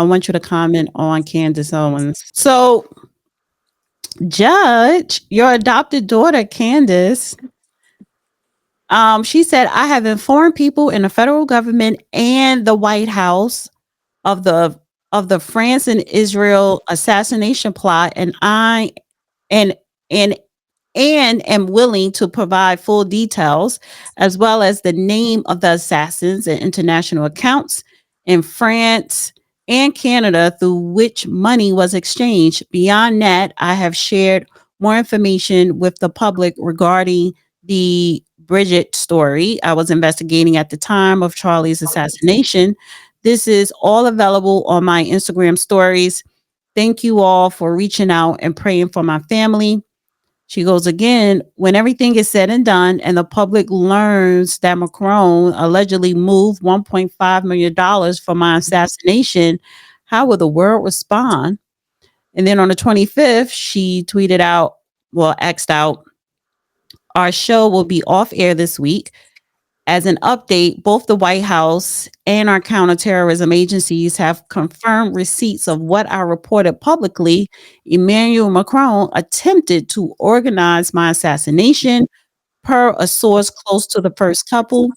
I want you to comment on Candace Owens. So, Judge, your adopted daughter, Candace, she said, I have informed people in the federal government and the White House of the France and Israel assassination plot, and I and and and am willing to provide full details as well as the name of the assassins and international accounts in France and Canada through which money was exchanged. Beyond that, I have shared more information with the public regarding the Bridget story I was investigating at the time of Charlie's assassination. This is all available on my Instagram stories. Thank you all for reaching out and praying for my family. She goes again, when everything is said and done and the public learns that Macron allegedly moved $1.5 million for my assassination, how will the world respond? And then on the 25th, she tweeted out, well, X'd out, our show will be off air this week. As an update, both the White House and our counterterrorism agencies have confirmed receipts of what I reported publicly. Emmanuel Macron attempted to organize my assassination, per a source close to the first couple.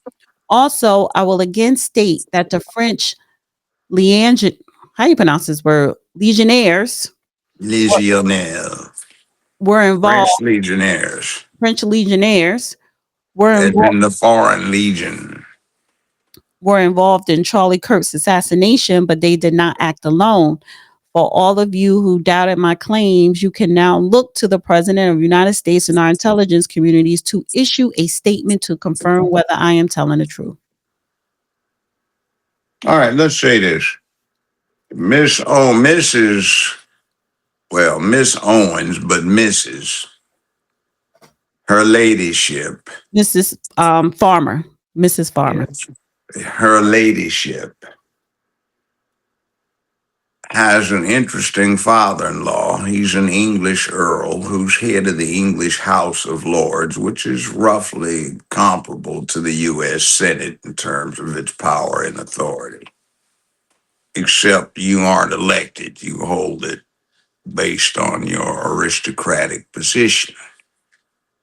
Also, I will again state that the French how you pronounce this word? Legionnaires Legionnaires. were involved. French Legionnaires. French Legionnaires were As involved. in the Foreign Legion. Were involved in Charlie Kirk's assassination, but they did not act alone. For all of you who doubted my claims, you can now look to the President of the United States and our intelligence communities to issue a statement to confirm whether I am telling the truth. All right, let's say this. Miss Owens, but Mrs. Her ladyship. Mrs. Farmer. Mrs. Farmer. Yes. Her ladyship has an interesting father-in-law. He's an English earl who's head of the English House of Lords, which is roughly comparable to the U.S. Senate in terms of its power and authority. Except you aren't elected, you hold it based on your aristocratic position.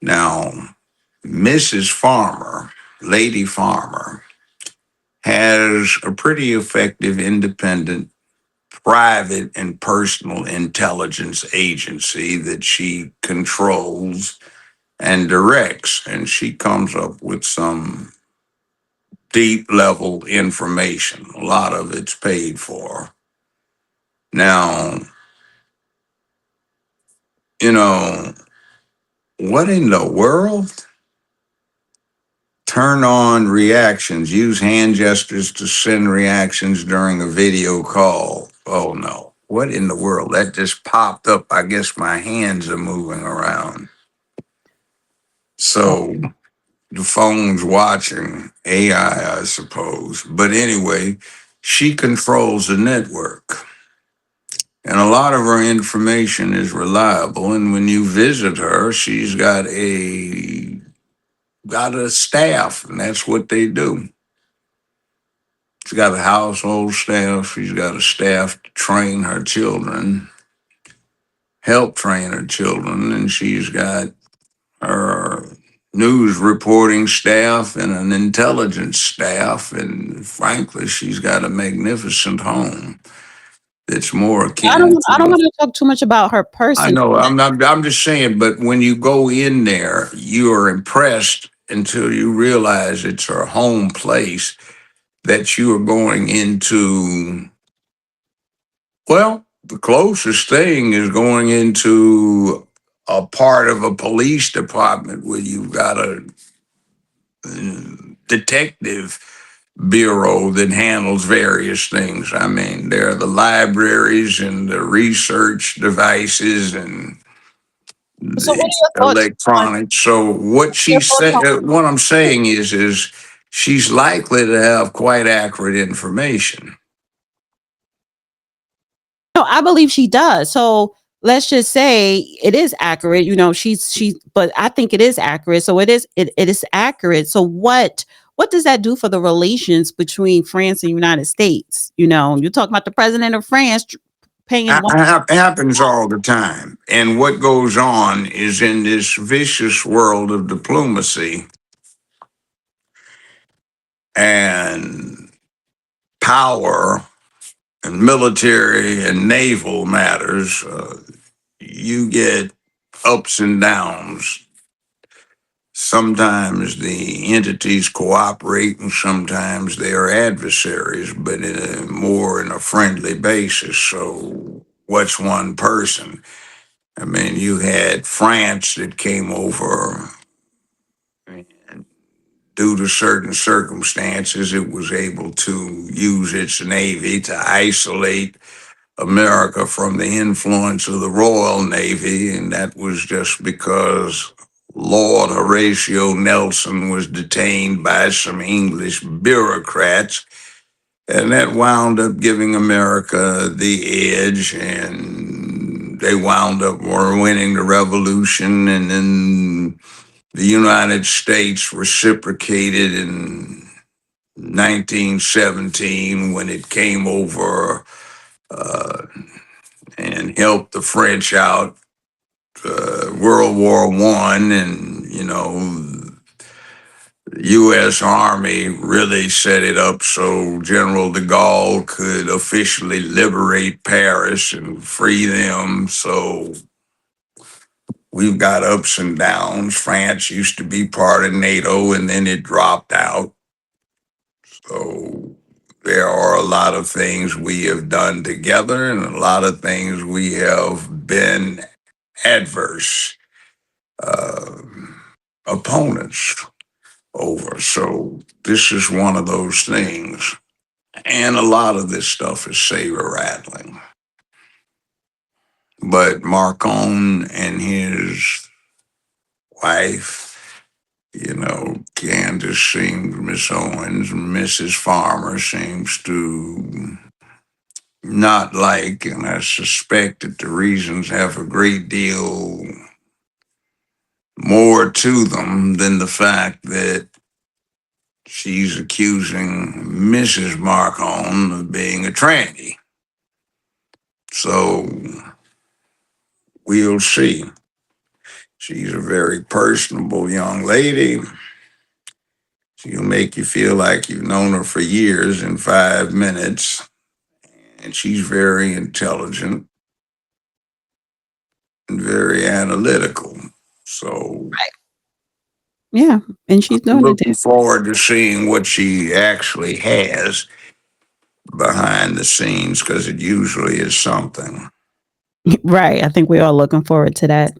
Now, Mrs. Farmer, Lady Farmer, has a pretty effective independent private and personal intelligence agency that she controls and directs, and she comes up with some deep level information. A lot of it's paid for. Now, what in the world? Turn on reactions, use hand gestures to send reactions during a video call. Oh no, what in the world? That just popped up. I guess my hands are moving around. So the phone's watching AI, I suppose. But anyway, she controls the network. And a lot of her information is reliable. And when you visit her, she's got a staff, and that's what they do. She's got a household staff. She's got a staff to train her children, help train her children, and she's got her news reporting staff and an intelligence staff, and frankly, she's got a magnificent home. It's more akin. I don't want to talk too much about her person. I know. I'm just saying. But when you go in there, you are impressed until you realize it's her home place. That you are going into. Well, the closest thing is going into a part of a police department where you've got a detective bureau that handles various things. I mean, there are the libraries and the research devices and So what the electronics. So what she said, what I'm saying is she's likely to have quite accurate information. No, I believe she does. So let's just say it is accurate. But I think it is accurate. So it is accurate. So what what does that do for the relations between France and United States? You know, you talk about the president of France paying one. Happens all the time. And what goes on is in this vicious world of diplomacy and power and military and naval matters, you get ups and downs. Sometimes the entities cooperate and sometimes they are adversaries, but more in a friendly basis. So, what's one person? I mean, you had France that came over, and due to certain circumstances, it was able to use its navy to isolate America from the influence of the Royal Navy, and that was just because Lord Horatio Nelson was detained by some English bureaucrats, and that wound up giving America the edge, and they wound up winning the revolution, and then the United States reciprocated in 1917 when it came over uh, and helped the French out, World War One, and the U.S. Army really set it up so General de Gaulle could officially liberate Paris and free them. So we've got ups and downs. France used to be part of NATO, and then it dropped out. So there are a lot of things we have done together, and a lot of things we have been adverse uh, opponents over. So this is one of those things. And a lot of this stuff is saber rattling. But Marcon and his wife, Candace seems, Miss Owens, Mrs. Farmer seems to not like, and I suspect that the reasons have a great deal more to them than the fact that she's accusing Mrs. Marcon of being a tranny. So we'll see. She's a very personable young lady. She'll make you feel like you've known her for years in 5 minutes. And she's very intelligent and very analytical. So Yeah, and she's I'm doing it. looking forward to seeing what she actually has behind the scenes, because it usually is something. Right. I think we're all looking forward to that.